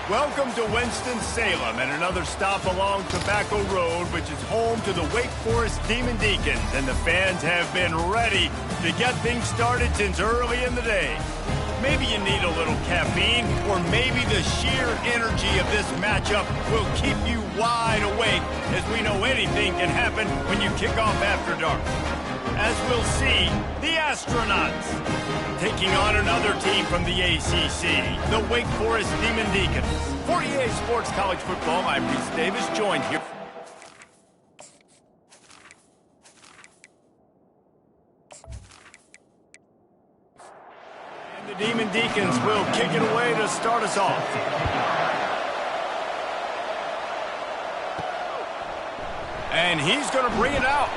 Welcome to Winston-Salem and another stop along Tobacco Road, which is home to the Wake Forest Demon Deacons, and the fans have been ready to get things started since early in the day. Maybe you need a little caffeine, or maybe the sheer energy of this matchup will keep you wide awake, as we know anything can happen when you kick off after dark. As we'll see, the Astronauts taking on another team from the ACC, the Wake Forest Demon Deacons. For EA Sports College Football, I'm Reese Davis, joined here. And the Demon Deacons will kick it away to start us off. And he's going to bring it out.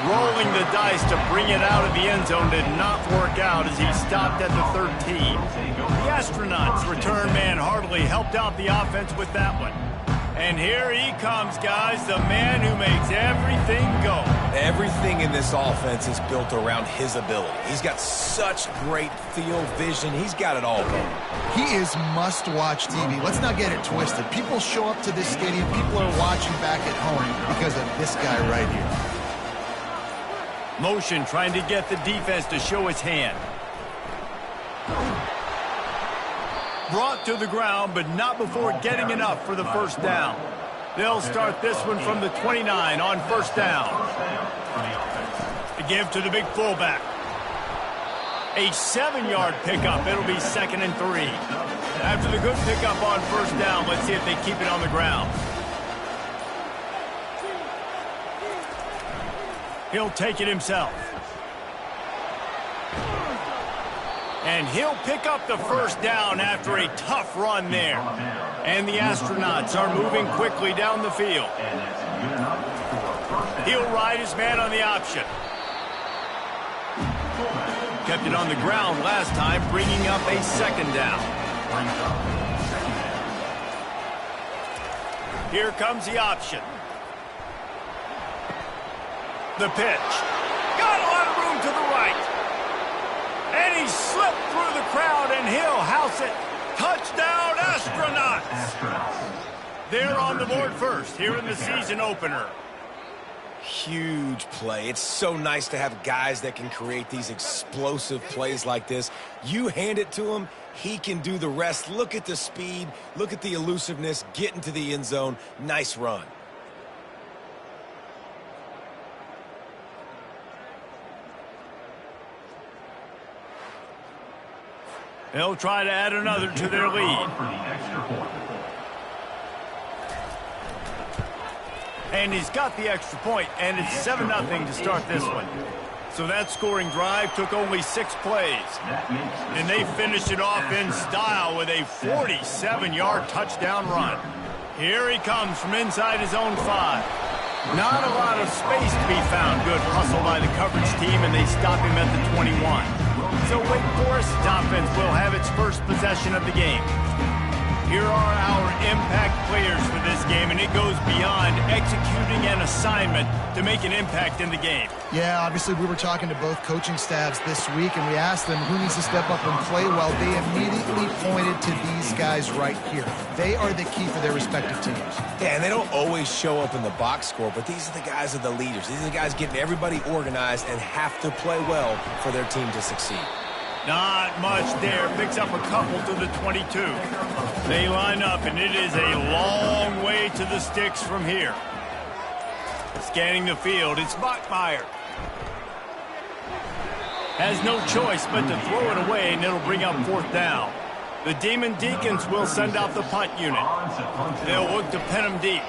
Rolling the dice to bring it out of the end zone did not work out as he stopped at the 13. The Astronauts return man hardly helped out the offense with that one. And here he comes, guys, the man who makes everything go. Everything in this offense is built around his ability. He's got such great field vision. He's got it all going. He is must-watch TV. Let's not get it twisted. People show up to this stadium. People are watching back at home because of this guy right here. Motion trying to get the defense to show his hand. Brought to the ground, but not before getting enough for the first down. They'll start this one from the 29 on first down. To give to the big fullback. A 7-yard pickup. It'll be 2nd and 3. After the good pickup on first down, let's see if they keep it on the ground. He'll take it himself. And he'll pick up the first down after a tough run there. And the Astronauts are moving quickly down the field. He'll ride his man on the option. Kept it on the ground last time, bringing up a 2nd down. Here comes the option. The pitch. Got a lot of room to the right. And he slipped through the crowd, and he'll house it. Touchdown, Astronauts. They're on the board first here in the season opener. Huge play. It's so nice to have guys that can create these explosive plays like this. You hand it to him, he can do the rest. Look at the speed. Look at the elusiveness. Get into the end zone. Nice run. They'll try to add another to their lead. And he's got the extra point, and it's 7-0 to start this one. So that scoring drive took only 6 plays. And they finished it off in style with a 47-yard touchdown run. Here he comes from inside his own 5. Not a lot of space to be found. Good hustle by the coverage team, and they stop him at the 21. So Wake Forest's offense will have its first possession of the game. Here are our impact players for this game, and it goes beyond executing an assignment to make an impact in the game. Yeah, obviously we were talking to both coaching staffs this week, and we asked them who needs to step up and play well. They immediately pointed to these guys right here. They are the key for their respective teams. Yeah, and they don't always show up in the box score, but these are the guys that are the leaders. These are the guys getting everybody organized and have to play well for their team to succeed. Not much there. Picks up a couple to the 22. They line up, and it is a long way to the sticks from here. Scanning the field, it's Bachmeyer. Has no choice but to throw it away, and it'll bring up 4th down. The Demon Deacons will send out the punt unit. They'll look to pin him deep.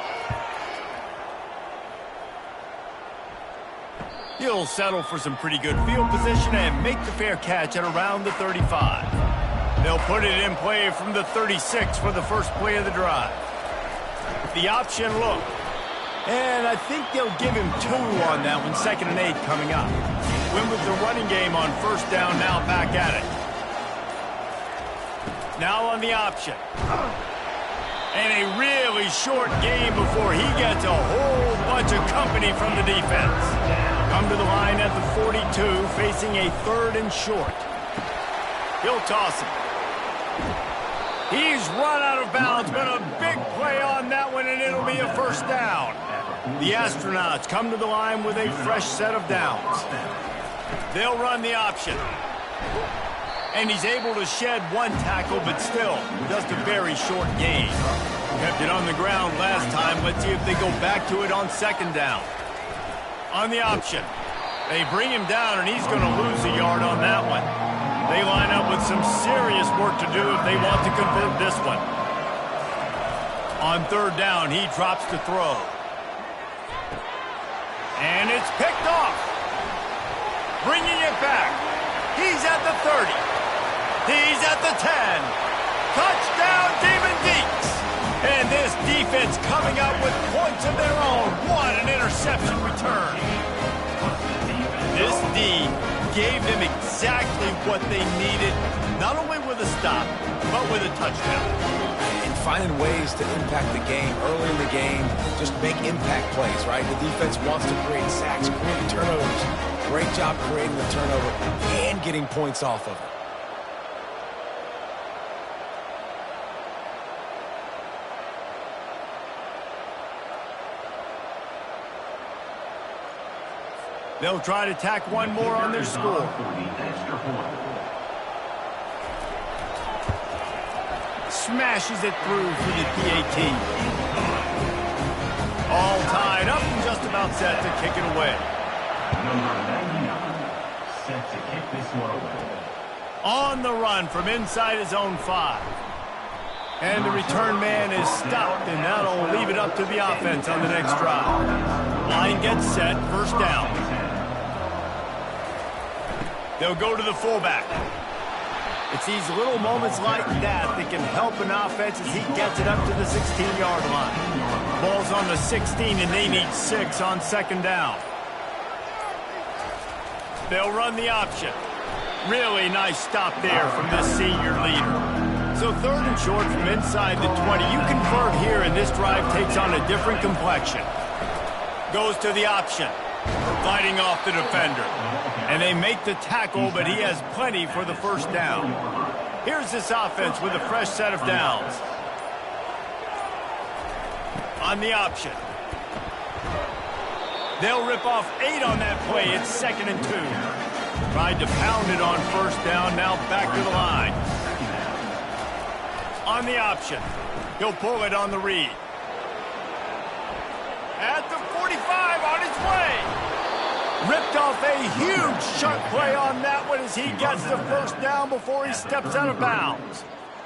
He'll settle for some pretty good field position and make the fair catch at around the 35. They'll put it in play from the 36 for the first play of the drive. The option look. And I think they'll give him 2 on that one, 2nd and 8 coming up. Win with the running game on first down, now back at it. Now on the option. And a really short game before he gets a whole bunch of company from the defense. Come to the line at the 42, facing a 3rd and short. He'll toss it. He's run out of bounds, but a big play on that one, and it'll be a first down. The Astronauts come to the line with a fresh set of downs. They'll run the option. And he's able to shed one tackle, but still, just a very short gain. Kept it on the ground last time. Let's see if they go back to it on second down. On the option. They bring him down, and he's going to lose a yard on that one. They line up with some serious work to do if they want to convert this one. On third down, he drops to throw. And it's picked off. Bringing it back. He's at the 30. He's at the 10. Touchdown, Demon Deeks. And this defense coming up with points of their own. What an interception return. This D gave them exactly what they needed, not only with a stop, but with a touchdown. And finding ways to impact the game early in the game, just make impact plays, right? The defense wants to create sacks, create turnovers. Great job creating the turnover and getting points off of it. They'll try to tack one more on their score. Smashes it through for the PAT. All tied up and just about set to kick it away. Set to kick this one away. On the run from inside his own 5. And the return man is stopped, and that'll leave it up to the offense on the next drive. Line gets set, first down. They'll go to the fullback. It's these little moments like that that can help an offense as he gets it up to the 16-yard line. Ball's on the 16, and they need 6 on second down. They'll run the option. Really nice stop there from this senior leader. So third and short from inside the 20. You convert here, and this drive takes on a different complexion. Goes to the option. Fighting off the defender. And they make the tackle, but he has plenty for the first down. Here's this offense with a fresh set of downs. On the option. They'll rip off 8 on that play. It's 2nd and 2. Tried to pound it on first down, now back to the line. On the option. He'll pull it on the read. At the 45, on his way. Ripped off a huge chunk play on that one as he gets the first down before he steps out of bounds.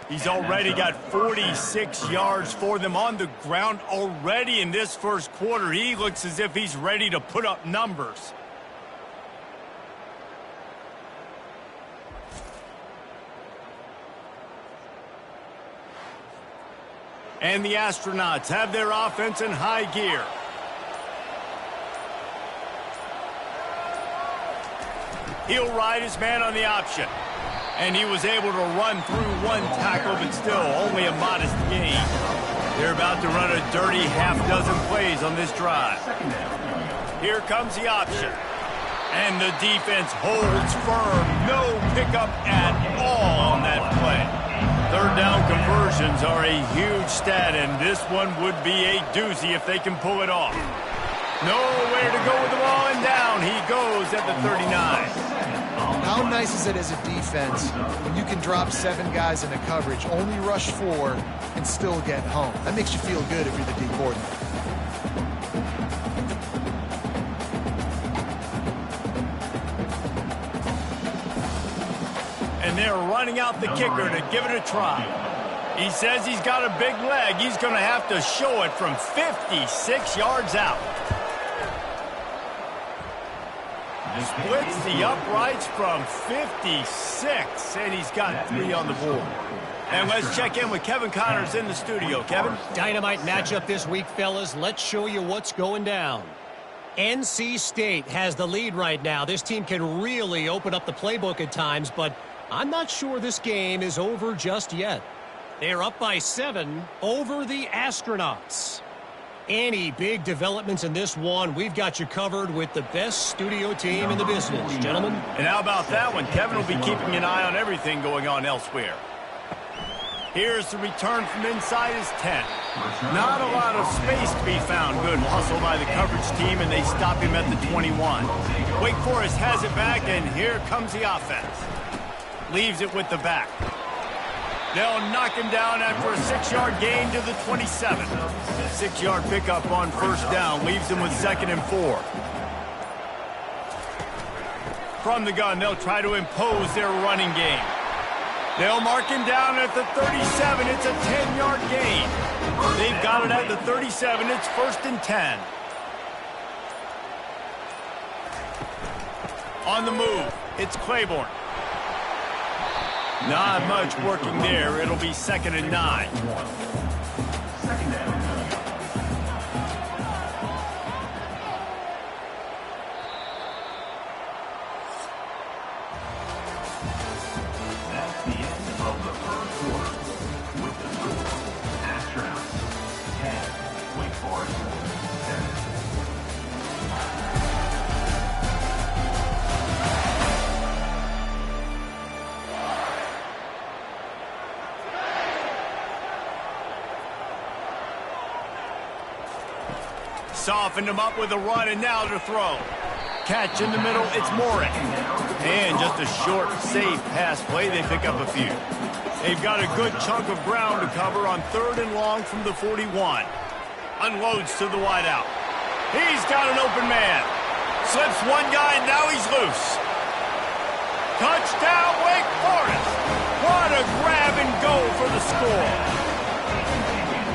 He's already got 46 yards for them on the ground already in this first quarter. He looks as if he's ready to put up numbers. And the Astronauts have their offense in high gear. He'll ride his man on the option. And he was able to run through one tackle, but still only a modest gain. They're about to run a dirty half-dozen plays on this drive. Here comes the option. And the defense holds firm. No pickup at all on that play. Third down conversions are a huge stat, and this one would be a doozy if they can pull it off. Nowhere to go with the ball, and down he goes at the 39. How nice is it as a defense when you can drop 7 guys into coverage, only rush 4, and still get home? That makes you feel good if you're the D coordinator. And they're running out the kicker to give it a try. He says he's got a big leg. He's going to have to show it from 56 yards out. Splits the uprights from 56, and he's got 3 on the board. And let's check in with Kevin Connors in the studio. Kevin? Dynamite matchup this week, fellas. Let's show you what's going down. NC State has the lead right now. This team can really open up the playbook at times, but I'm not sure this game is over just yet. They're up by 7 over the Astronauts. Any big developments in this one, we've got you covered with the best studio team in the business, gentlemen. And how about that one? Kevin will be keeping an eye on everything going on elsewhere. Here's the return from inside his 10. Not a lot of space to be found. Good hustle by the coverage team, and they stop him at the 21. Wake Forest has it back, and here comes the offense. Leaves it with the back. They'll knock him down after a 6-yard gain to the 27. 6-yard pickup on first down leaves him with 2nd and 4. From the gun, they'll try to impose their running game. They'll mark him down at the 37. It's a 10-yard gain. They've got it at the 37. It's 1st and 10. On the move, it's Claiborne. Not much working there. It'll be 2nd and 9. Second down. That's the end of the first quarter. With the score, Astronauts 10, Wake Forest 7. Softened him up with a run, and now to throw. Catch in the middle, it's Morin. And just a short, safe pass play, they pick up a few. They've got a good chunk of ground to cover on 3rd and long from the 41. Unloads to the wideout. He's got an open man. Slips one guy, and now he's loose. Touchdown, Wake Forest. What a grab and go for the score.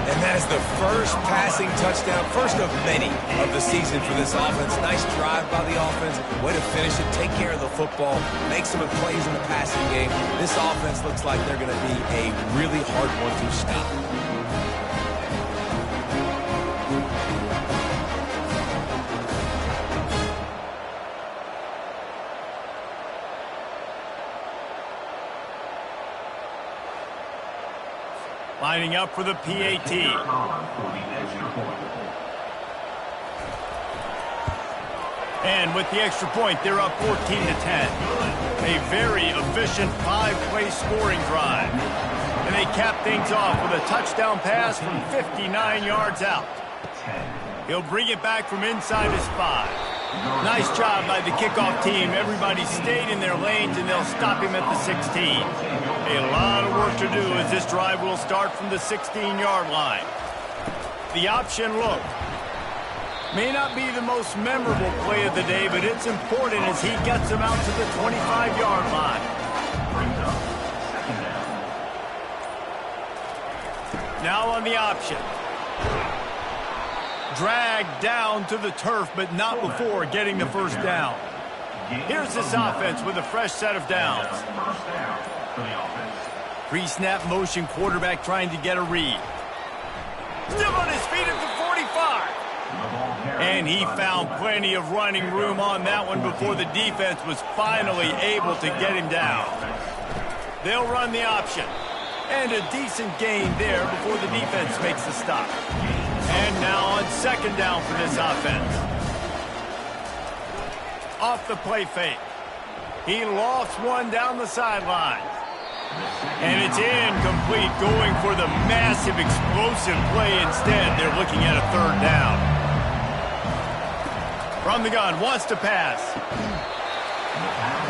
And that is the first passing touchdown, first of many of the season for this offense. Nice drive by the offense. Way to finish it, take care of the football, make some plays in the passing game. This offense looks like they're going to be a really hard one to stop. Lining up for the PAT. And with the extra point, they're up 14 to 10. A very efficient 5-play scoring drive. And they cap things off with a touchdown pass from 59 yards out. He'll bring it back from inside his 5. Nice job by the kickoff team. Everybody stayed in their lanes, and they'll stop him at the 16. A lot of work to do as this drive will start from the 16-yard line. The option look. May not be the most memorable play of the day, but it's important as he gets them out to the 25-yard line. Now on the option. Dragged down to the turf, but not before getting the first down. Here's this offense with a fresh set of downs. Pre-snap motion, quarterback trying to get a read. Still on his feet at the 45. And he found plenty of running room on that one before the defense was finally able to get him down. They'll run the option. And a decent gain there before the defense makes the stop. And now on 2nd down for this offense. Off the play fake. He lofts one down the sideline. And it's incomplete, going for the massive explosive play instead. They're looking at a 3rd down. From the gun, wants to pass.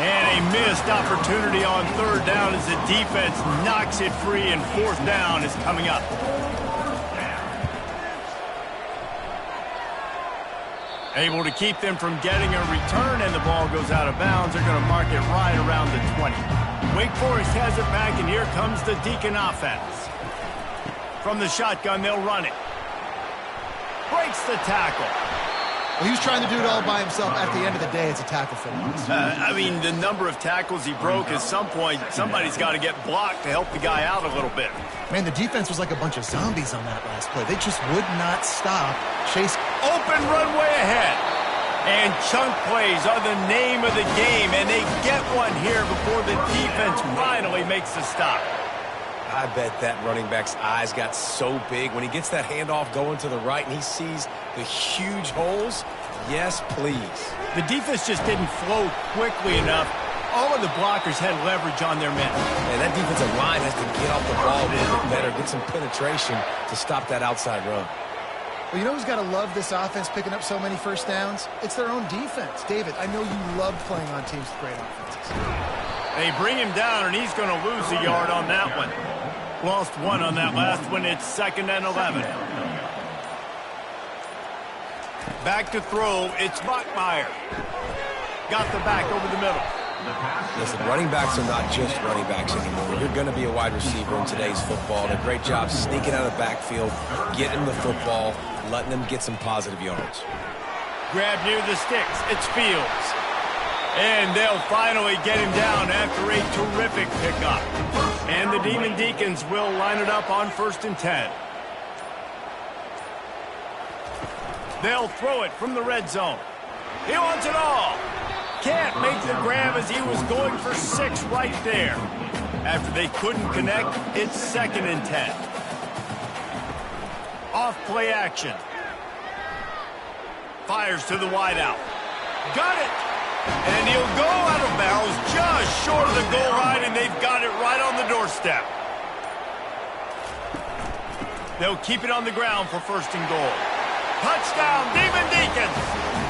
And a missed opportunity on 3rd down as the defense knocks it free, and 4th down is coming up. Able to keep them from getting a return, and the ball goes out of bounds. They're going to mark it right around the 20. Wake Forest has it back, and here comes the Deacon offense. From the shotgun, they'll run it. Breaks the tackle. Well, he was trying to do it all by himself. At the end of the day, it's a tackle for loss. I mean, the number of tackles he broke, at some point, somebody's got to get blocked to help the guy out a little bit. Man, the defense was like a bunch of zombies on that last play. They just would not stop. Chase. Open runway ahead. And chunk plays are the name of the game, and they get one here before the defense finally makes the stop. I bet that running back's eyes got so big when he gets that handoff going to the right and he sees the huge holes. Yes, please. The defense just didn't flow quickly enough All of the blockers had leverage on their men. And that defensive line has to get off the ball a little bit better, get some penetration to stop that outside run. Well, you know who's got to love this offense picking up so many first downs? It's their own defense. David, I know you love playing on teams with great offenses. They bring him down, and he's going to lose a yard on that one. Lost one on that last one. It's 2nd and 11. Back to throw. It's Bachmeier. Got the back over the middle. Listen, running backs are not just running backs anymore. You're going to be a wide receiver in today's football. And a great job sneaking out of the backfield, getting the football, letting them get some positive yards. Grab near the sticks. It's Fields. And they'll finally get him down after a terrific pickup. And the Demon Deacons will line it up on 1st and 10. They'll throw it from the red zone. He wants it all. Can't make the grab as he was going for 6 right there. After they couldn't connect, it's 2nd and 10. Off play action. Fires to the wideout. Got it. And he'll go out of bounds just short of the goal line, and they've got it right on the doorstep. They'll keep it on the ground for 1st and goal. Touchdown, Demon Deacons!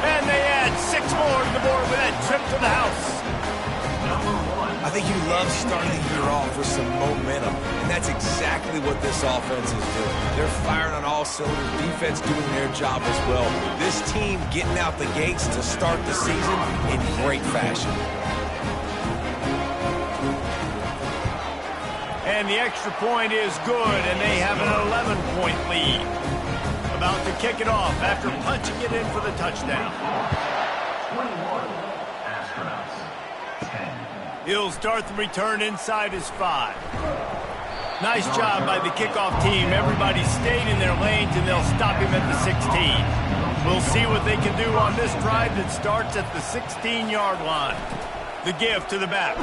And they add 6 more to the board with that trip to the house. I think you love starting the year off with some momentum, and that's exactly what this offense is doing. They're firing on all cylinders, defense doing their job as well. This team getting out the gates to start the season in great fashion. And the extra point is good, and they have an 11-point lead. About to kick it off after punching it in for the touchdown. 21, Astronauts. 10. He'll start the return inside his 5. Nice job by the kickoff team. Everybody stayed in their lanes, and they'll stop him at the 16. We'll see what they can do on this drive that starts at the 16-yard line. The give to the back.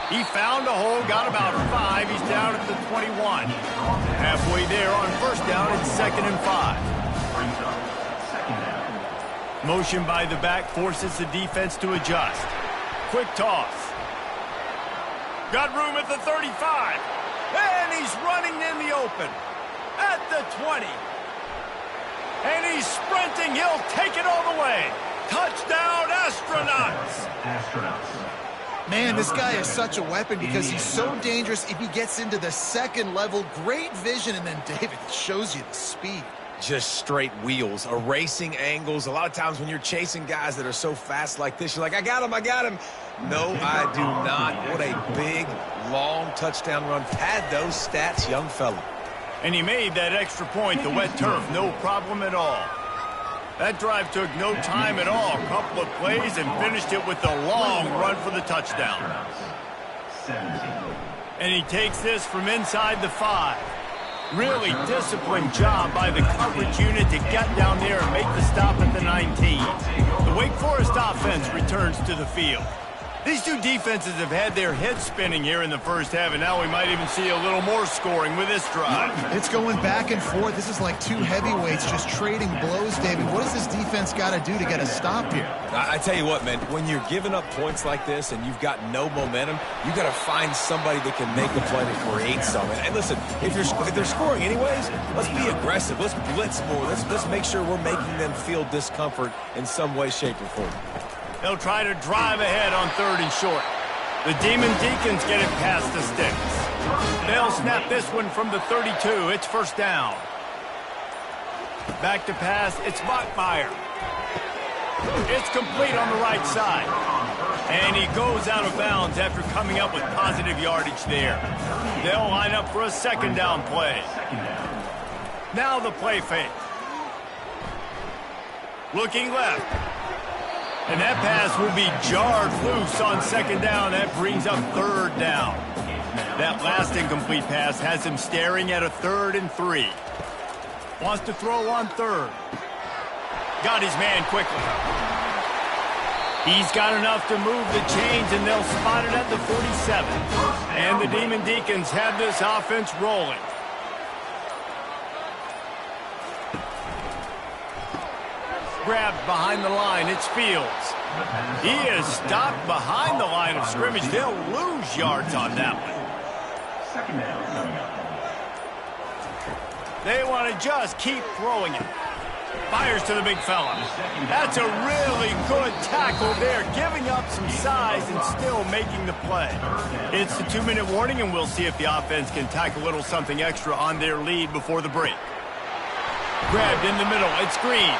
He found a hole, got about 5. He's down at the 21. Halfway there on 1st down, it's 2nd and 5. Motion by the back forces the defense to adjust. Quick toss. Got room at the 35. And he's running in the open. At the 20. And he's sprinting. He'll take it all the way. Touchdown, Astronauts! Man, this guy is such a weapon because he's so dangerous if he gets into the 2nd level. Great vision, and then David shows you the speed. Just straight wheels, erasing angles. A lot of times when you're chasing guys that are so fast like this, you're like, I got him, I got him. No, I do not. What a big, long touchdown run. Pad those stats, young fella. And he made that extra point, the wet turf, no problem at all. That drive took no time at all. A couple of plays and finished it with a long run for the touchdown. And he takes this from inside the 5. Really disciplined job by the coverage unit to get down there and make the stop at the 19. The Wake Forest offense returns to the field. These two defenses have had their heads spinning here in the 1st half, and now we might even see a little more scoring with this drive. It's going back and forth. This is like 2 heavyweights just trading blows, David. What does this defense got to do to get a stop here? I tell you what, man, when you're giving up points like this and you've got no momentum, you got to find somebody that can make a play to create something. And listen, if they're scoring anyways, let's be aggressive. Let's blitz more. Let's make sure we're making them feel discomfort in some way, shape, or form. They'll try to drive ahead on 3rd and short. The Demon Deacons get it past the sticks. They'll snap this one from the 32. It's 1st down. Back to pass. It's Bachmeier. It's complete on the right side. And he goes out of bounds after coming up with positive yardage there. They'll line up for a 2nd down play. Now the play fake. Looking left. And that pass will be jarred loose on 2nd down. That brings up 3rd down. That last incomplete pass has him staring at a 3rd and 3. Wants to throw on 3rd. Got his man quickly. He's got enough to move the chains, and they'll spot it at the 47. And the Demon Deacons have this offense rolling. grabbed behind the line. It's Fields. He is stopped behind the line of scrimmage. They'll lose yards on that one. Second down coming up. They want to just keep throwing it. Fires to the big fella. That's a really good tackle there, giving up some size and still making the play. It's the 2-minute warning, and we'll see if the offense can tack a little something extra on their lead before the break. Grabbed in the middle. It's Green.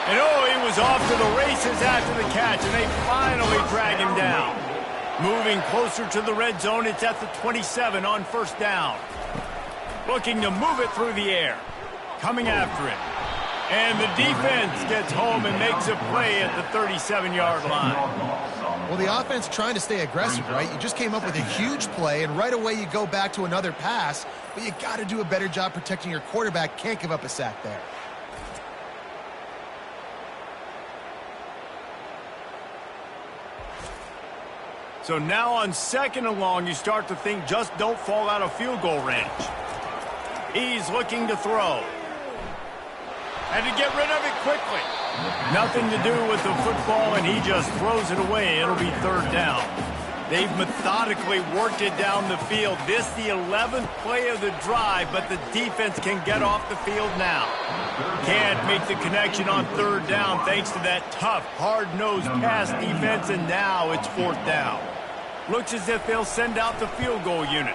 And oh, he was off to the races after the catch, and they finally drag him down. Moving closer to the red zone, it's at the 27 on first down. Looking to move it through the air. Coming after it. And the defense gets home and makes a play at the 37-yard line. Well, the offense trying to stay aggressive, right? You just came up with a huge play, and right away you go back to another pass, but you got to do a better job protecting your quarterback. Can't give up a sack there. So now on 2nd and long, you start to think just don't fall out of field goal range. He's looking to throw. And to get rid of it quickly. Nothing to do with the football, and he just throws it away. It'll be 3rd down. They've methodically worked it down the field. This the 11th play of the drive, but the defense can get off the field now. Can't make the connection on 3rd down thanks to that tough, hard-nosed pass defense, and now it's 4th down. Looks as if they'll send out the field goal unit.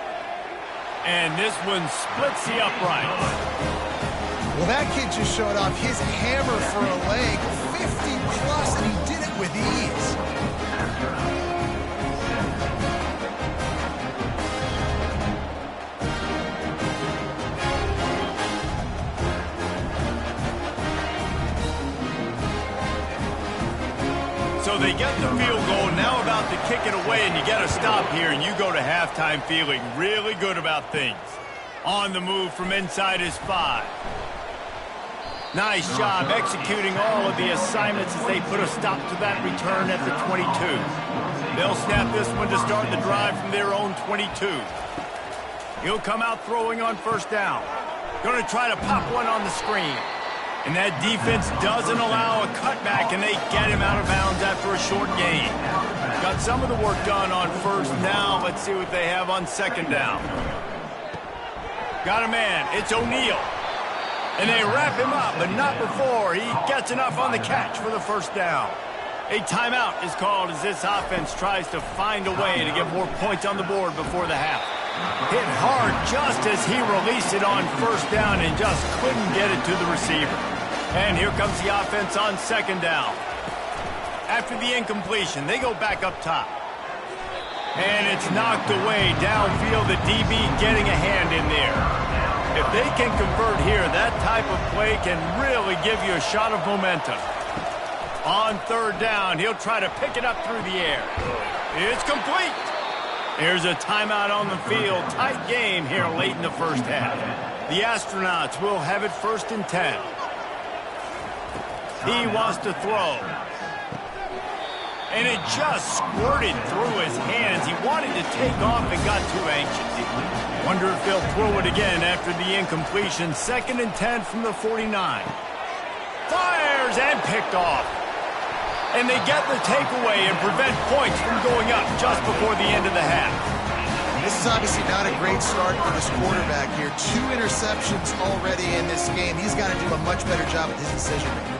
And this one splits the uprights. Well, that kid just showed off his hammer for a leg, 50-plus, and he did it with ease. So they get the field goal, now about to kick it away, and you get a stop here, and you go to halftime feeling really good about things. On the move from inside his 5. Nice job executing all of the assignments as they put a stop to that return at the 22. They'll snap this one to start the drive from their own 22. He'll come out throwing on 1st down. Going to try to pop one on the screen. And that defense doesn't allow a cutback, and they get him out of bounds after a short gain. Got some of the work done on 1st down. Let's see what they have on 2nd down. Got a man. It's O'Neal. And they wrap him up, but not before he gets enough on the catch for the 1st down. A timeout is called as this offense tries to find a way to get more points on the board before the half. Hit hard just as he released it on 1st down and just couldn't get it to the receiver. And here comes the offense on 2nd down. After the incompletion, they go back up top. And it's knocked away downfield, the DB getting a hand in there. If they can convert here, that type of play can really give you a shot of momentum. On 3rd down, he'll try to pick it up through the air. It's complete. Here's a timeout on the field. Tight game here late in the 1st half. The Astronauts will have it 1st and 10. He wants to throw. And it just squirted through his hands. He wanted to take off and got too anxious. Wonder if they'll throw it again after the incompletion. 2nd and 10 from the 49. Fires and picked off. And they get the takeaway and prevent points from going up just before the end of the half. This is obviously not a great start for this quarterback here. 2 interceptions already in this game. He's got to do a much better job with his decision-making.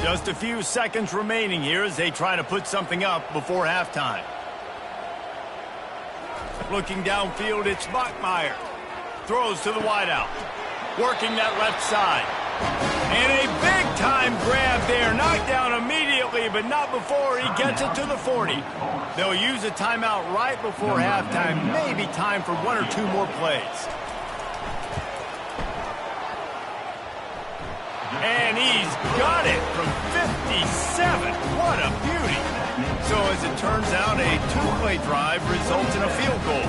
Just a few seconds remaining here as they try to put something up before halftime. Looking downfield, it's Bachmeier. Throws to the wideout. Working that left side. And a big-time grab there. Knocked down immediately, but not before he gets it to the 40. They'll use a timeout right before halftime. Maybe time for 1 or 2 more plays. And he's got it from 57. What a beauty. So as it turns out, a 2-play drive results in a field goal.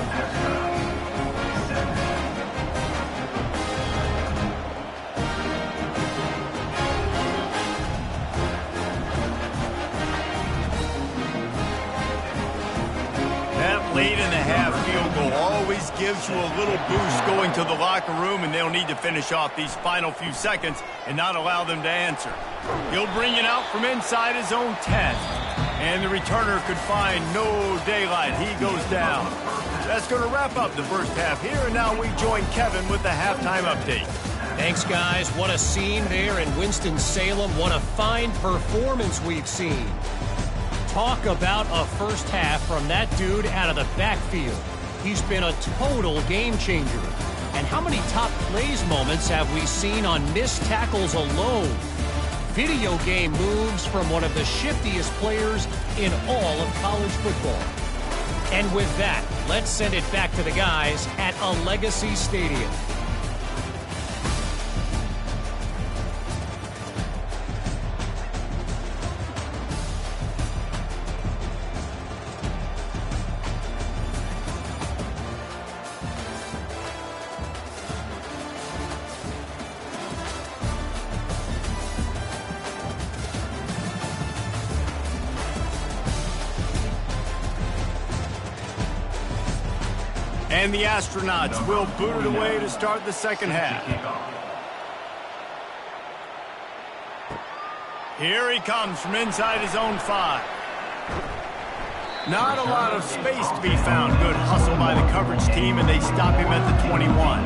8.5 field goal always gives you a little boost going to the locker room, and they'll need to finish off these final few seconds and not allow them to answer. He'll bring it out from inside his own 10. And the returner could find no daylight. He goes down. That's going to wrap up the first half here, and now we join Kevin with the halftime update. Thanks, guys. What a scene there in Winston-Salem. What a fine performance we've seen. Talk about a first half from that dude out of the backfield. He's been a total game changer. And how many top plays moments have we seen on missed tackles alone? Video game moves from one of the shiftiest players in all of college football. And with that, let's send it back to the guys at a Legacy Stadium. And the Astronauts will boot it away to start the second half. Here he comes from inside his own 5. Not a lot of space to be found. Good hustle by the coverage team, and they stop him at the 21.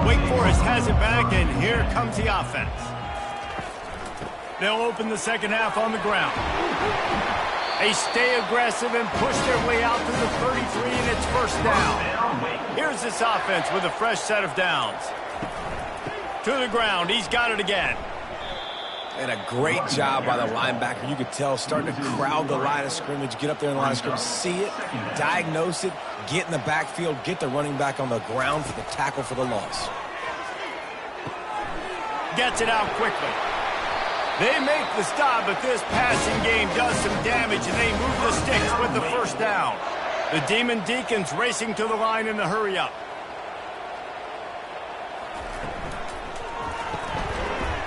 Wake Forest has it back, and here comes the offense. They'll open the second half on the ground. They stay aggressive and push their way out to the 33, and it's first down. Here's this offense with a fresh set of downs. To the ground. He's got it again. And a great job by the linebacker. You could tell, starting to crowd the line of scrimmage, get up there in the line of scrimmage, see it, diagnose it, get in the backfield, get the running back on the ground for the tackle for the loss. Gets it out quickly. They make the stop, but this passing game does some damage, and they move the sticks with the first down. The Demon Deacons racing to the line in the hurry-up.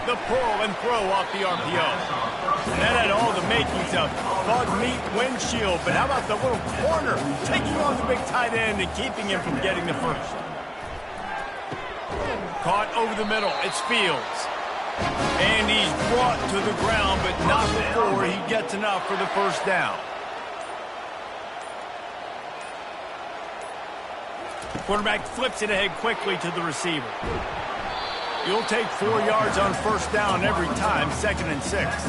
The pull and throw off the RPO. And that had all the makings of bug meat windshield, but how about the little corner taking on the big tight end and keeping him from getting the first? Caught over the middle. It's Fields. And he's brought to the ground, but not before he gets enough for the first down. Quarterback flips it ahead quickly to the receiver. You'll take 4 yards on first down every time, 2nd and 6.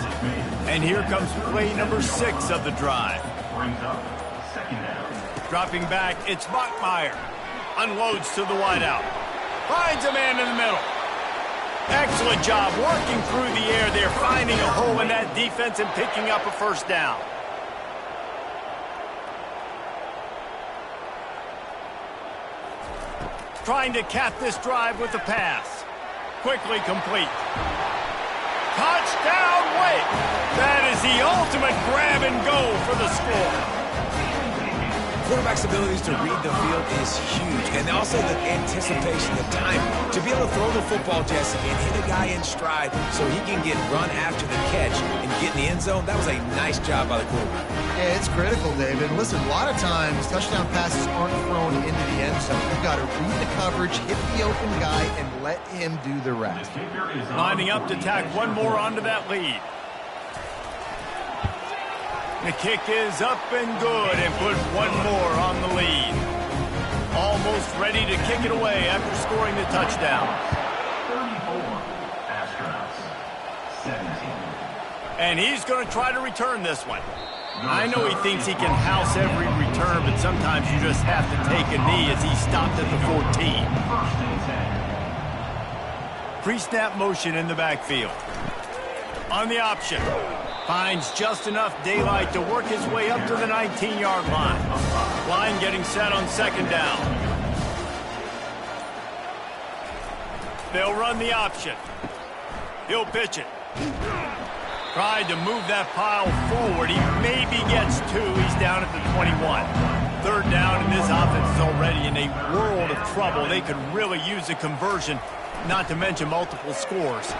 And here comes play number 6 of the drive. Dropping back, it's Bachmeier. Unloads to the wideout. Finds a man in the middle. Excellent job working through the air there, finding a hole in that defense and picking up a first down. Trying to cap this drive with the pass. Quickly complete. Touchdown, Wake! That is the ultimate grab and go for the score. Quarterback's abilities to read the field is huge, and also the anticipation, the time to be able to throw the football, Jesse, and hit a guy in stride so he can get run after the catch and get in the end zone. That was a nice job by the quarterback. Yeah, it's critical, David. Listen, a lot of times touchdown passes aren't thrown into the end zone. You've got to read the coverage, hit the open guy, and let him do the rest. Lining up to tack one more onto that lead. The kick is up and good, and put one more on the lead. Almost ready to kick it away after scoring the touchdown. 34, Astronauts, 17. And he's going to try to return this one. I know he thinks he can house every return, but sometimes you just have to take a knee as he stopped at the 14. Pre-snap motion in the backfield. On the option. Finds just enough daylight to work his way up to the 19-yard line. Line getting set on second down. They'll run the option. He'll pitch it. Tried to move that pile forward. He maybe gets 2. He's down at the 21. Third down, and this offense is already in a world of trouble. They could really use a conversion, not to mention multiple scores.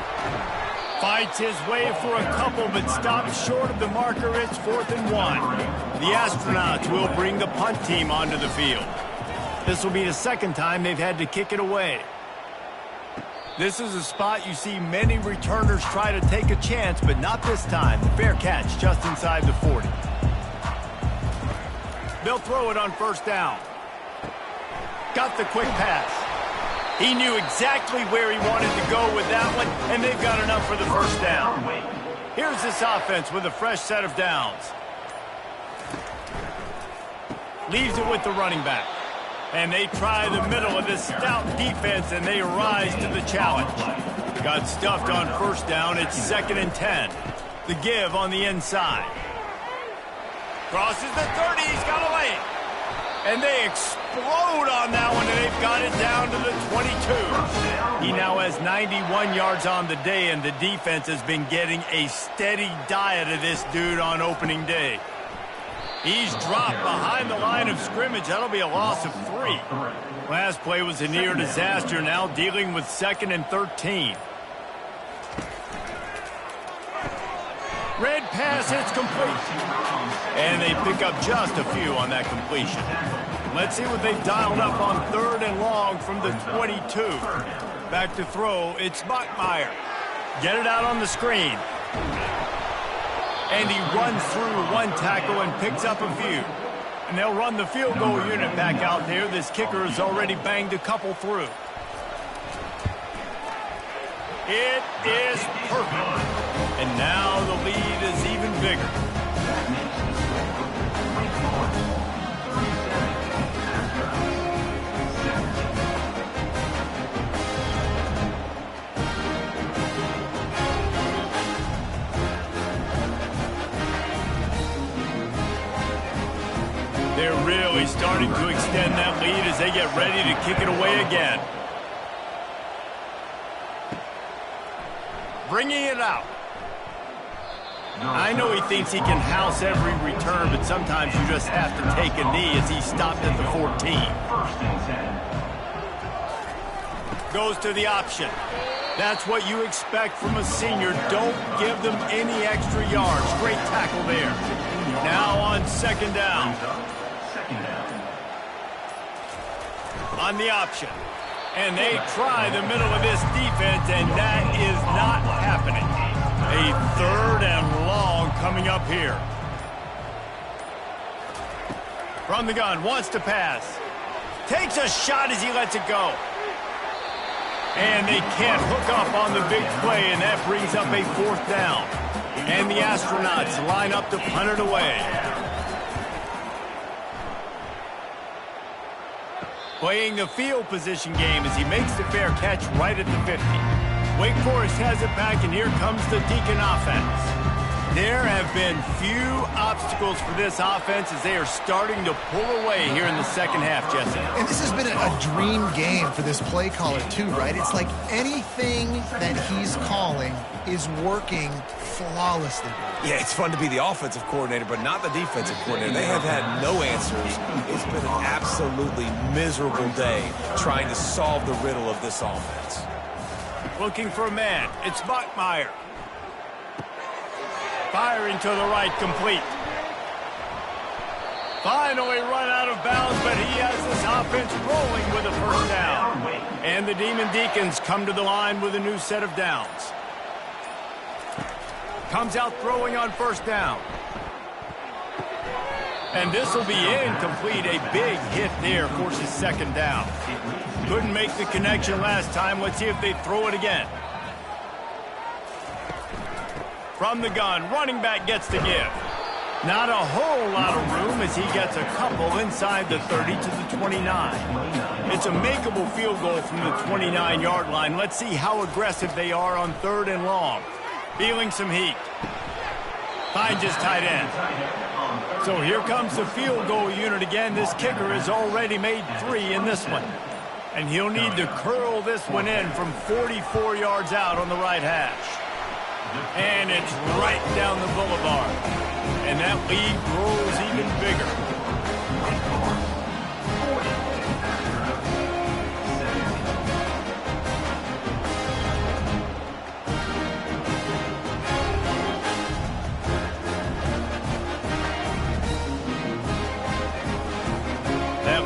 Fights his way for a couple, but stops short of the marker. It's 4th and 1. The Astronauts will bring the punt team onto the field. This will be the second time they've had to kick it away. This is a spot you see many returners try to take a chance, but not this time. The fair catch just inside the 40. They'll throw it on 1st down. Got the quick pass. He knew exactly where he wanted to go with that one, and they've got enough for the 1st down. Here's this offense with a fresh set of downs. Leaves it with the running back. And they try the middle of this stout defense, and they rise to the challenge. Got stuffed on 1st down. It's 2nd and 10. The give on the inside. Crosses the 30. He's got a lane. And they explode on that one, and they've got it down to the 22. He now has 91 yards on the day, and the defense has been getting a steady diet of this dude on opening day. He's dropped behind the line of scrimmage. That'll be a loss of 3. Last play was a near disaster, now dealing with 2nd and 13. Red pass, it's complete. And they pick up just a few on that completion. Let's see what they've dialed up on 3rd and long from the 22. Back to throw, it's Bachmeier. Get it out on the screen. And he runs through one tackle and picks up a few. And they'll run the field goal unit back out there. This kicker has already banged a couple through. It is perfect. And now the lead is even bigger. They're really starting to extend that lead as they get ready to kick it away again. Bringing it out. I know he thinks he can house every return, but sometimes you just have to take a knee as he stopped at the 14. Goes to the option. That's what you expect from a senior. Don't give them any extra yards. Great tackle there. Now on 2nd down. On the option. And they try the middle of this defense, and that is not happening. A 3rd and long coming up here. From the gun, wants to pass. Takes a shot as he lets it go. And they can't hook up on the big play, and that brings up a 4th down. And the Astronauts line up to punt it away. Playing the field position game as he makes the fair catch right at the 50. Wake Forest has it back, and here comes the Deacon offense. There have been few obstacles for this offense as they are starting to pull away here in the 2nd half, Jesse. And this has been a dream game for this play caller, too, right? It's like anything that he's calling is working flawlessly. Yeah, it's fun to be the offensive coordinator, but not the defensive coordinator. They have had no answers. It's been an absolutely miserable day trying to solve the riddle of this offense. Looking for a man. It's Bachmeier. Firing to the right, complete. Finally run out of bounds, but he has this offense rolling with a 1st down. And the Demon Deacons come to the line with a new set of downs. Comes out throwing on 1st down. And this will be incomplete. A big hit there forces 2nd down. Couldn't make the connection last time. Let's see if they throw it again. From the gun, running back gets the give. Not a whole lot of room as he gets a couple inside the 30 to the 29. It's a makeable field goal from the 29-yard line. Let's see how aggressive they are on 3rd and long. Feeling some heat. Finds his tight end. So here comes the field goal unit again. This kicker has already made 3 in this one. And he'll need to curl this one in from 44 yards out on the right hash. And it's right down the boulevard. And that lead grows even bigger.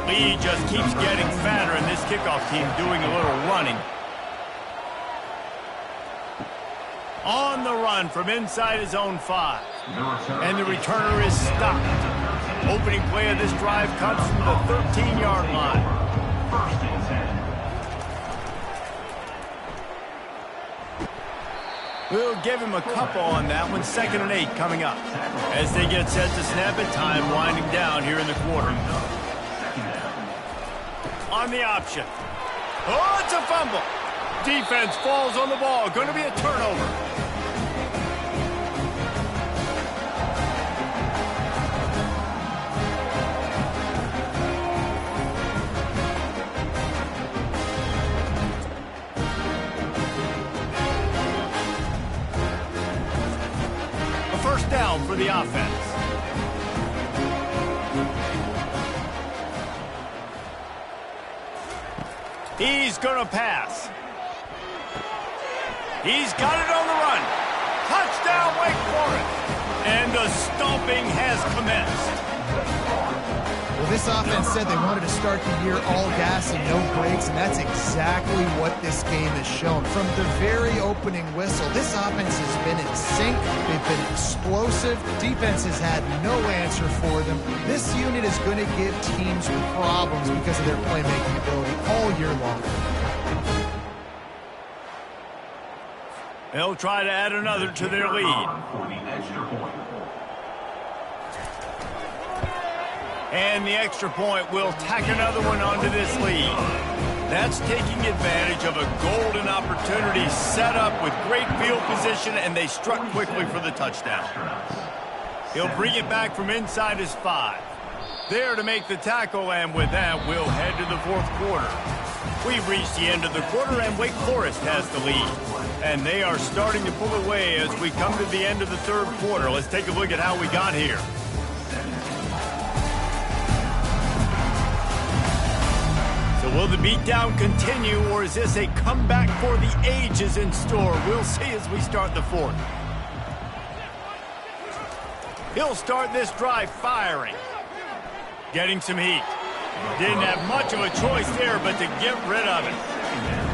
Lead just keeps getting fatter, and this kickoff team doing a little running. On the run from inside his own 5. And the returner is stopped. Opening play of this drive comes from the 13-yard line. First and 10. We'll give him a couple on that one. 2nd and 8 coming up. As they get set to snap it, time winding down here in the quarter. On the option. Oh, it's a fumble. Defense falls on the ball. Going to be a turnover. A first down for the offense. He's going to pass. He's got it on the run. Touchdown, Wake Forest. And the stomping has commenced. Well, this offense said they wanted to start the year all gas and no brakes, and that's exactly what this game has shown. From the very opening whistle, this offense has been in sync. They've been explosive. Defense has had no answer for them. This unit is going to give teams problems because of their playmaking ability all year long. They'll try to add another to their lead. For the extra point. And the extra point will tack another one onto this lead. That's taking advantage of a golden opportunity set up with great field position, and they struck quickly for the touchdown. He'll bring it back from inside his 5. There to make the tackle, and with that, we'll head to the 4th quarter. We've reached the end of the quarter, and Wake Forest has the lead. And they are starting to pull away as we come to the end of the 3rd quarter. Let's take a look at how we got here. So will the beatdown continue, or is this a comeback for the ages in store? We'll see as we start the 4th. He'll start this drive firing. Getting some heat. Didn't have much of a choice there, but to get rid of it.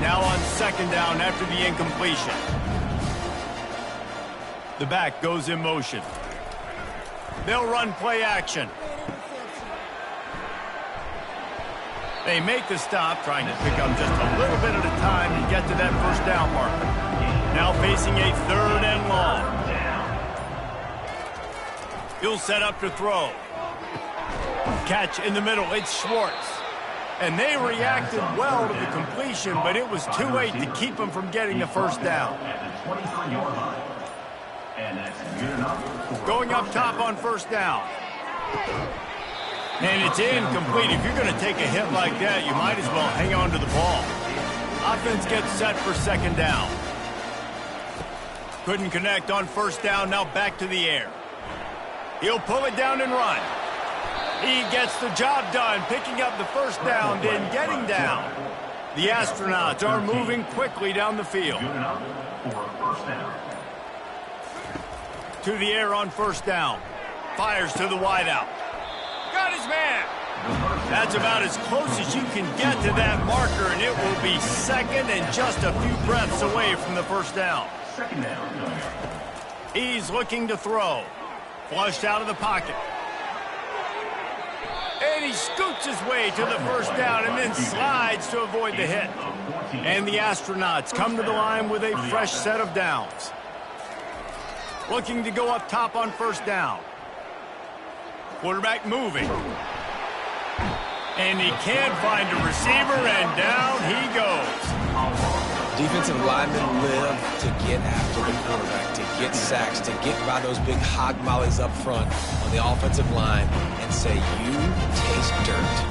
Now on 2nd down after the incompletion. The back goes in motion. They'll run play action. They make the stop, trying to pick up just a little bit at a time to get to that first down marker. Now facing a 3rd and long. He'll set up to throw. Catch in the middle, it's Schwartz. And they reacted well to the completion, but it was too late to keep them from getting the first down. Going up top on 1st down. And it's incomplete. If you're going to take a hit like that, you might as well hang on to the ball. Offense gets set for 2nd down. Couldn't connect on 1st down, now back to the air. He'll pull it down and run. He gets the job done, picking up the first down, then getting down. The Astronauts are moving quickly down the field. To the air on 1st down. Fires to the wideout. Got his man. That's about as close as you can get to that marker, and it will be 2nd and just a few breaths away from the first down. He's looking to throw. Flushed out of the pocket. And he scoots his way to the first down and then slides to avoid the hit. And the Astronauts come to the line with a fresh set of downs. Looking to go up top on 1st down. Quarterback moving. And he can't find a receiver, and down he goes. Defensive linemen live to get after the quarterback, to get sacks, to get by those big hog mollies up front on the offensive line and say, you taste dirt.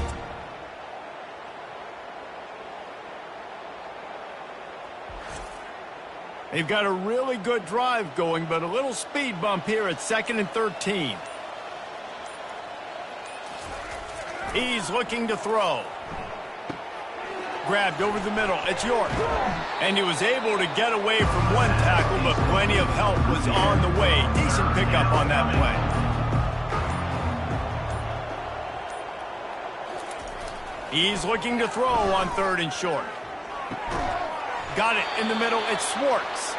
They've got a really good drive going, but a little speed bump here at 2nd and 13. He's looking to throw. Grabbed over the middle. It's York. And he was able to get away from one tackle, but plenty of help was on the way. Decent pickup on that play. He's looking to throw on 3rd and short. Got it in the middle. It's Schwartz.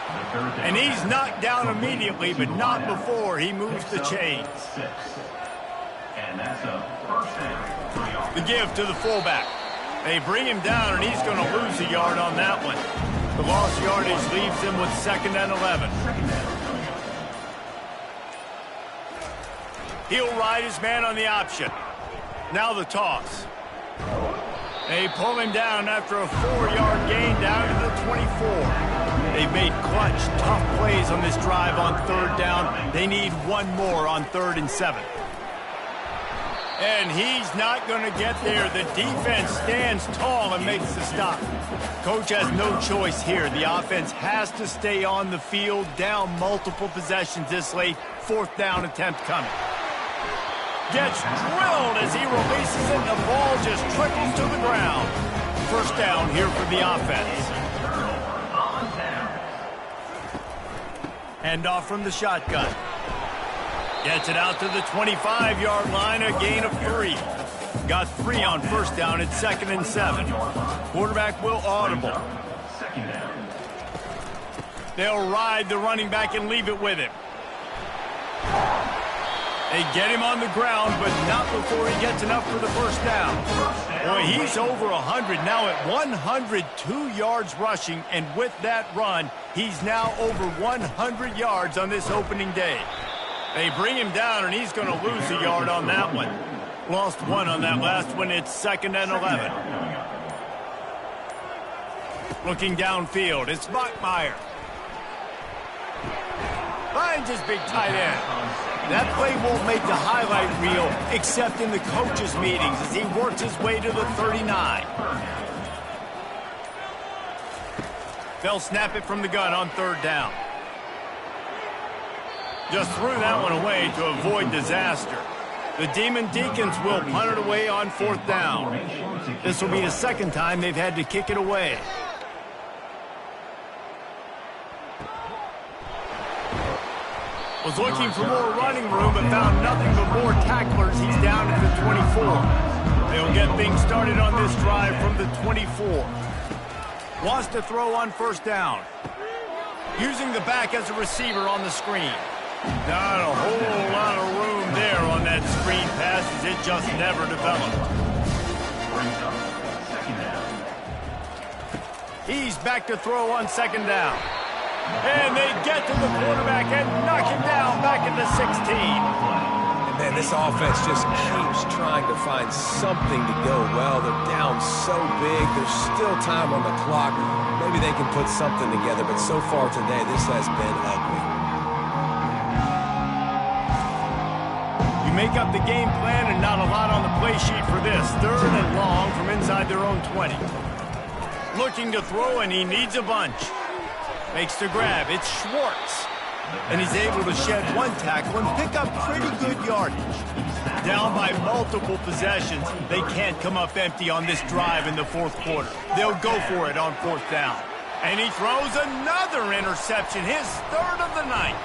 And he's knocked down immediately, but not before he moves the chains. And that's a first down. The give to the fullback. They bring him down, and he's going to lose a yard on that one. The lost yardage leaves him with 2nd and 11. He'll ride his man on the option. Now the toss. They pull him down after a 4-yard gain down to the 24. They've made clutch, tough plays on this drive on 3rd down. They need one more on 3rd and 7. And he's not going to get there. The defense stands tall and makes the stop. Coach has no choice here. The offense has to stay on the field, down multiple possessions this late. 4th down attempt coming. Gets drilled as he releases it. The ball just trickles to the ground. 1st down here for the offense. Handoff from the shotgun. Gets it out to the 25-yard line, a gain of 3. Got 3 on 1st down at 2nd and 7. Quarterback will audible. They'll ride the running back and leave it with him. They get him on the ground, but not before he gets enough for the 1st down. Boy, he's over 100 now at 102 yards rushing, and with that run, he's now over 100 yards on this opening day. They bring him down, and he's going to lose a yard on that one. Lost 1 on that last one. It's 2nd and 11. Looking downfield, it's Bachmeier. Finds his big tight end. That play won't make the highlight reel except in the coaches' meetings as he works his way to the 39. They'll snap it from the gun on 3rd down. Just threw that one away to avoid disaster. The Demon Deacons will punt it away on 4th down. This will be the 2nd time they've had to kick it away. Was looking for more running room, but found nothing but more tacklers. He's down at the 24. They'll get things started on this drive from the 24. Wants to throw on 1st down. Using the back as a receiver on the screen. Not a whole lot of room there on that screen pass as it just never developed. He's back to throw on 2nd down. And they get to the quarterback and knock him down back at the 16. And man, this offense just keeps trying to find something to go well. They're down so big. There's still time on the clock. Maybe they can put something together, but so far today, this has been ugly. You make up the game plan and not a lot on the play sheet for this. 3rd and long from inside their own 20. Looking to throw, and he needs a bunch. Makes the grab. It's Schwartz. And he's able to shed 1 tackle and pick up pretty good yardage. Down by multiple possessions, they can't come up empty on this drive in the 4th quarter. They'll go for it on 4th down. And he throws another interception, his 3rd of the night.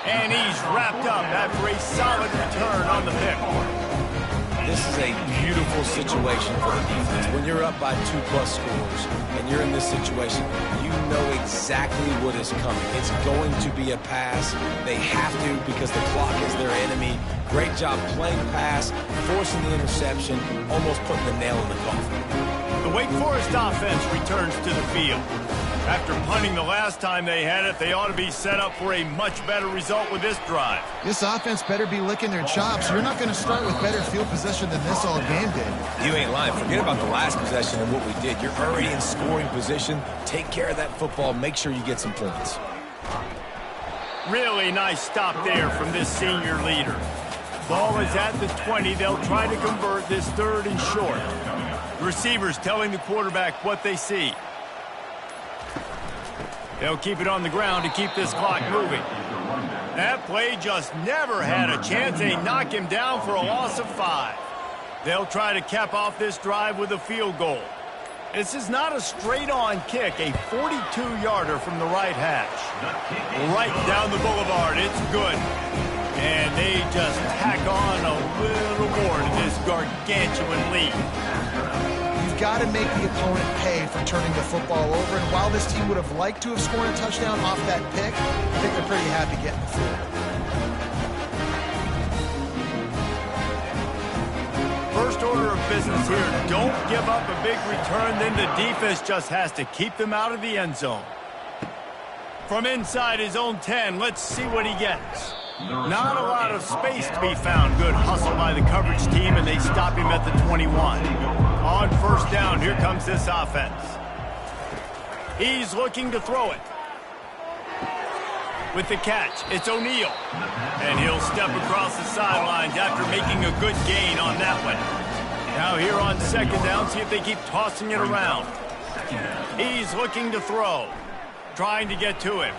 And he's wrapped up after a solid return on the pick. This is a beautiful situation for the defense. When you're up by 2+ scores and you're in this situation, you know exactly what is coming. It's going to be a pass. They have to because the clock is their enemy. Great job playing pass, forcing the interception, almost putting the nail in the coffin. The Wake Forest offense returns to the field. After punting the last time they had it, they ought to be set up for a much better result with this drive. This offense better be licking their chops. You're not going to start with better field possession than this all game did. You ain't lying. Forget about the last possession and what we did. You're already in scoring position. Take care of that football. Make sure you get some points. Really nice stop there from this senior leader. Ball is at the 20. They'll try to convert this 3rd and short. The receivers telling the quarterback what they see. They'll keep it on the ground to keep this clock moving. That play just never had a chance. They knock him down for a loss of 5. They'll try to cap off this drive with a field goal. This is not a straight-on kick, a 42-yarder from the right hash. Right down the boulevard. It's good. And they just pack on a little more to this gargantuan lead. You've got to make the opponent pay for turning the football over. And while this team would have liked to have scored a touchdown off that pick, I think they're pretty happy getting the field. First order of business here, don't give up a big return, then the defense just has to keep them out of the end zone. From inside his own 10, let's see what he gets. Not a lot of space to be found. Good hustle by the coverage team, and they stop him at the 21. On first down, here comes this offense. He's looking to throw it. With the catch, it's O'Neal. And he'll step across the sidelines after making a good gain on that one. Now here on second down, see if they keep tossing it around. He's looking to throw. Trying to get to him.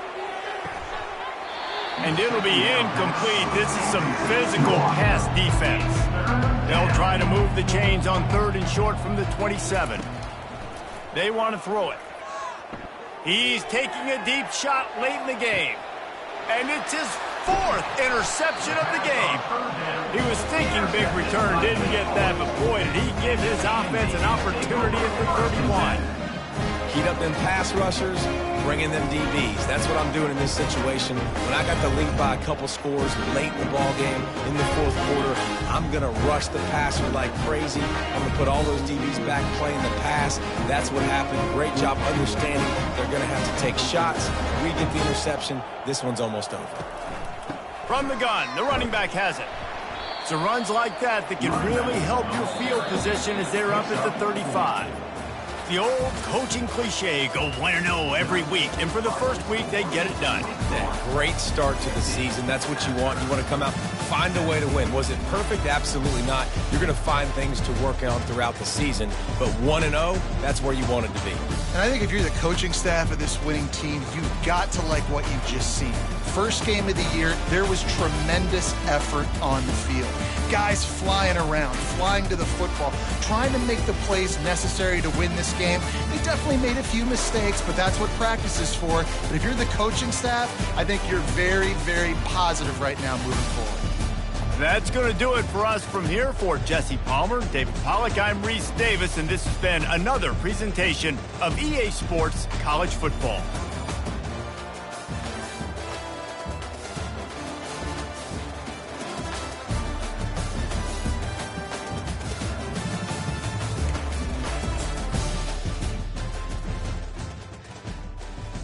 And it'll be incomplete. This is some physical pass defense. They'll try to move the chains on third and short from the 27. They want to throw it. He's taking a deep shot late in the game. And it's his fourth interception of the game. He was thinking big return, didn't get that, but boy, did he give his offense an opportunity at the 31. Heat up them pass rushers, bring in them DBs. That's what I'm doing in this situation. When I got the lead by a couple scores late in the ball game, in the fourth quarter, I'm going to rush the passer like crazy. I'm going to put all those DBs back playing the pass. That's what happened. Great job understanding they're going to have to take shots. We get the interception. This one's almost over. From the gun, the running back has it. So runs like that can really help your field position as they're up at the 35. The old coaching cliche, go 1-0 every week. And for the first week, they get it done. Great start to the season. That's what you want. You want to come out, find a way to win. Was it perfect? Absolutely not. You're going to find things to work on throughout the season. But 1-0, that's where you want it to be. And I think if you're the coaching staff of this winning team, you've got to like what you've just seen. First game of the year, there was tremendous effort on the field. Guys flying around, flying to the football, trying to make the plays necessary to win this game. They definitely made a few mistakes, but that's what practice is for. But if you're the coaching staff, I think you're very, very positive right now moving forward. That's going to do it for us from here. For Jesse Palmer, David Pollack, I'm Reese Davis, and this has been another presentation of EA Sports College Football.